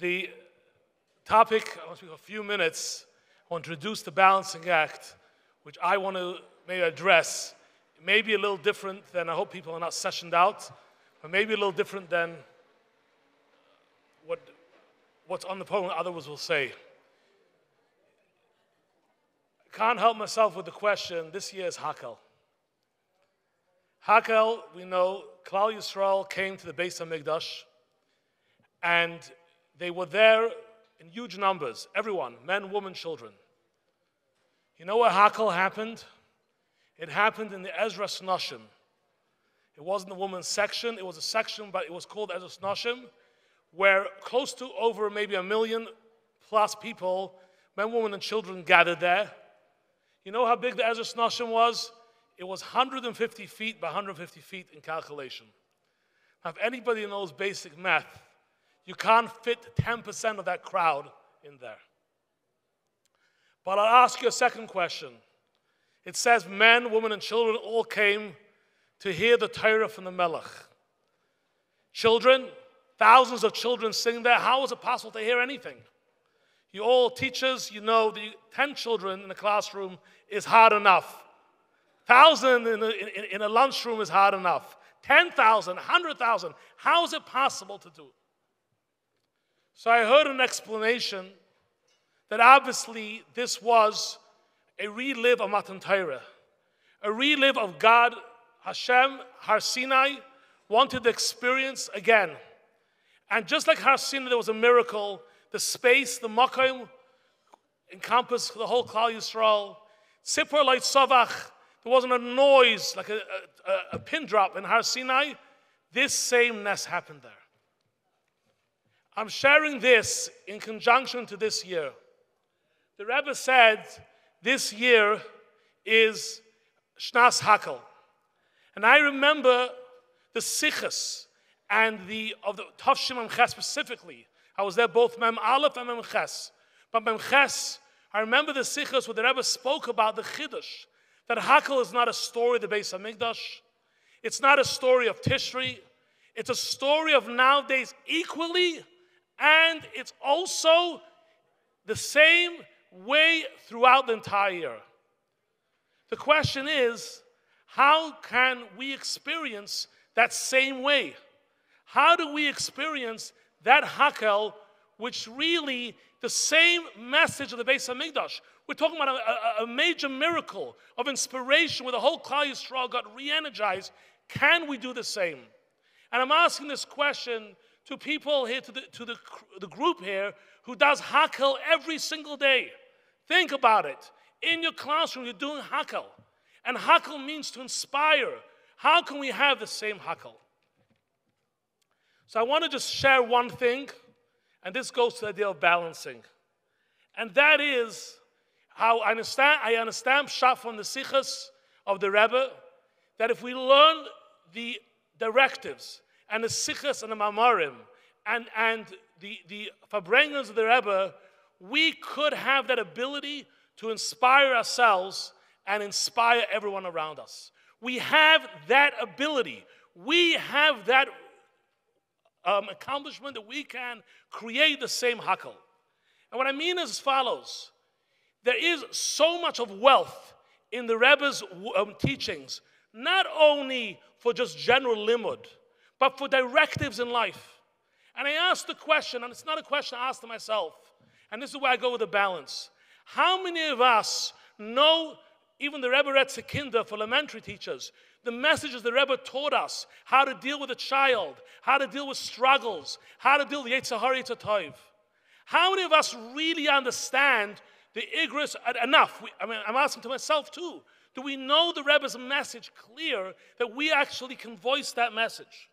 The topic, I want to speak for a few minutes. I want to introduce the balancing act, which I want to maybe address. It may be a little different than, I hope people are not sessioned out, but maybe a little different than what's on the podium others will say. I can't help myself with the question, this year is Hakel. Hakel, we know, Klal Yisrael came to the Beis HaMikdash, and they were there in huge numbers, everyone, men, women, children. You know where Hakel happened? It happened in the Ezras Nashim. It wasn't the women's section, it was a section, but it was called Ezras Nashim, where close to over maybe 1 million plus people, men, women, and children gathered there. You know how big the Ezras Nashim was? It was 150 feet by 150 feet in calculation. Now, if anybody knows basic math, you can't fit 10% of that crowd in there. But I'll ask you a second question. It says men, women, and children all came to hear the Torah from the Melech. Children, thousands of children sitting there. How is it possible to hear anything? You all teachers, you know that 10 children in a classroom is hard enough. 1,000 in a lunchroom is hard enough. 10,000, 100,000. How is it possible to do? So I heard an explanation that obviously this was a relive of Matan Torah, a relive of God, Hashem, Har Sinai, wanted the experience again. And just like Har Sinai, there was a miracle, the space, the makom, encompassed the whole Klal Yisrael. Tzipor Leit Savach, there wasn't a noise like a pin drop in Har Sinai. This same nest happened there. I'm sharing this in conjunction to this year. The Rebbe said this year is Shnas Hakel. And I remember the Sichos and of the Tavshim Mem Ches specifically. I was there both Mem Aleph and Mem Ches. But Mem Ches, I remember the Sichos where the Rebbe spoke about the Chiddush, that Hakel is not a story of the Beis HaMikdash. It's not a story of Tishri. It's a story of nowadays equally, and it's also the same way throughout the entire year. The question is, how can we experience that same way? How do we experience that Hakel, which really the same message of the Beis HaMikdash? We're talking about a major miracle of inspiration where the whole Klal Yisrael got re-energized. Can we do the same? And I'm asking this question to people here, to the group here, who does Hakel every single day. Think about it. In your classroom, you're doing Hakel. And Hakel means to inspire. How can we have the same Hakel? So I want to just share one thing, and this goes to the idea of balancing. And that is how I understand Pshat from the Sichos of the Rebbe, that if we learn the directives and the Sichos and the Mamarim and the Verbrengers of the Rebbe, we could have that ability to inspire ourselves and inspire everyone around us. We have that ability. We have that accomplishment that we can create the same Hakel. And what I mean is as follows. There is so much of wealth in the Rebbe's teachings, not only for just general limud, but for directives in life. And I asked the question, and it's not a question I asked to myself, and this is where I go with the balance. How many of us know, even the Rebbe Retze Kinder for elementary teachers, the messages the Rebbe taught us, how to deal with a child, how to deal with struggles, how to deal with Yetzer Hara, Yetzer Tov? How many of us really understand the Igros enough? I'm asking to myself too. Do we know the Rebbe's message clear that we actually can voice that message?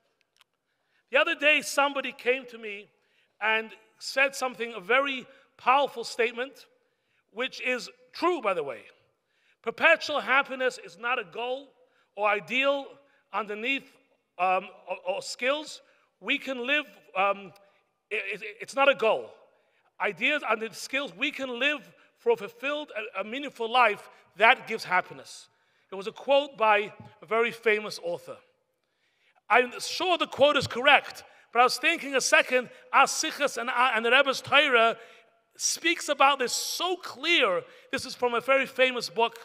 The other day, somebody came to me and said something, a very powerful statement, which is true, by the way. Perpetual happiness is not a goal or ideal underneath or skills. We can live, it's not a goal. Ideas under skills, we can live for a fulfilled, a meaningful life, that gives happiness. It was a quote by a very famous author. I'm sure the quote is correct, But I was thinking a second, our Sichos and the Rebbe's Torah speaks about this so clear. This is from a very famous book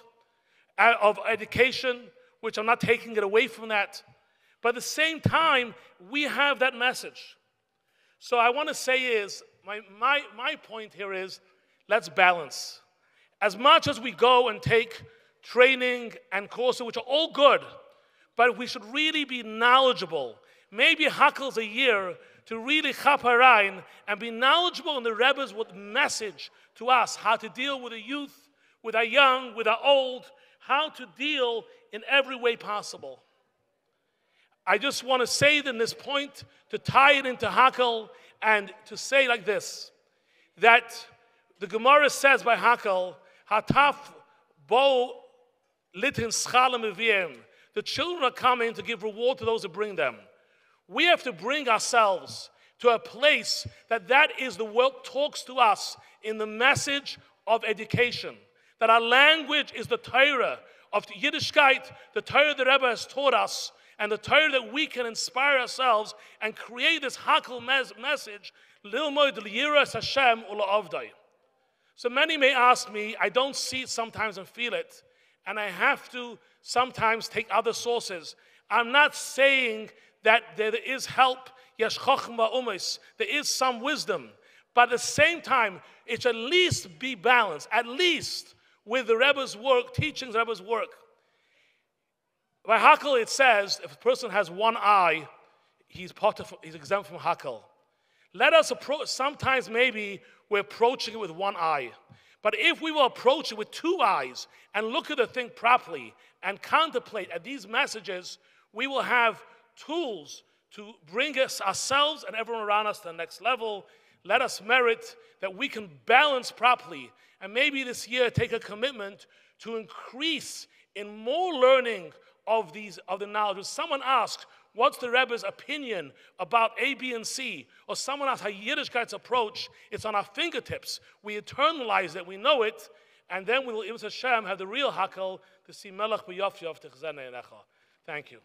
of education, which I'm not taking it away from that. But at the same time, we have that message. So I want to say is, my point here is, let's balance. As much as we go and take training and courses, which are all good, but we should really be knowledgeable. Maybe hackles a year to really chaparain and be knowledgeable in the Rebbe's message to us, how to deal with the youth, with our young, with our old, how to deal in every way possible. I just want to say that in this point, to tie it into Hakel, and to say like this, that the Gemara says by Hakel, Hataf bo litin schalim eviem. The children are coming to give reward to those who bring them. We have to bring ourselves to a place that is the world talks to us in the message of education. That our language is the Torah of Yiddishkeit, the Torah the Rebbe has taught us, and the Torah that we can inspire ourselves and create this Hakel message, Lilmoid Yiras Hashem Ula Avdai. So many may ask me, I don't see it sometimes and feel it, and I have to sometimes take other sources. I'm not saying that there is help, yesh chochma umis, there is some wisdom, but at the same time, it should at least be balanced, at least with the Rebbe's work, teachings of the Rebbe's work. By Hakel, it says, if a person has one eye, he's exempt from Hakel. Let us approach, sometimes maybe we're approaching it with one eye. But if we will approach it with two eyes and look at the thing properly and contemplate at these messages, we will have tools to bring us ourselves and everyone around us to the next level. Let us merit that we can balance properly. And maybe this year take a commitment to increase in more learning of the knowledge. When someone asks, what's the Rebbe's opinion about A, B, and C? Or someone asks how Yiddishkeit's approach, it's on our fingertips. We internalize it, we know it, and then we will, Ibn Hashem, have the real Hakel to see Melech b'Yofyov Techzene Enecha. Thank you.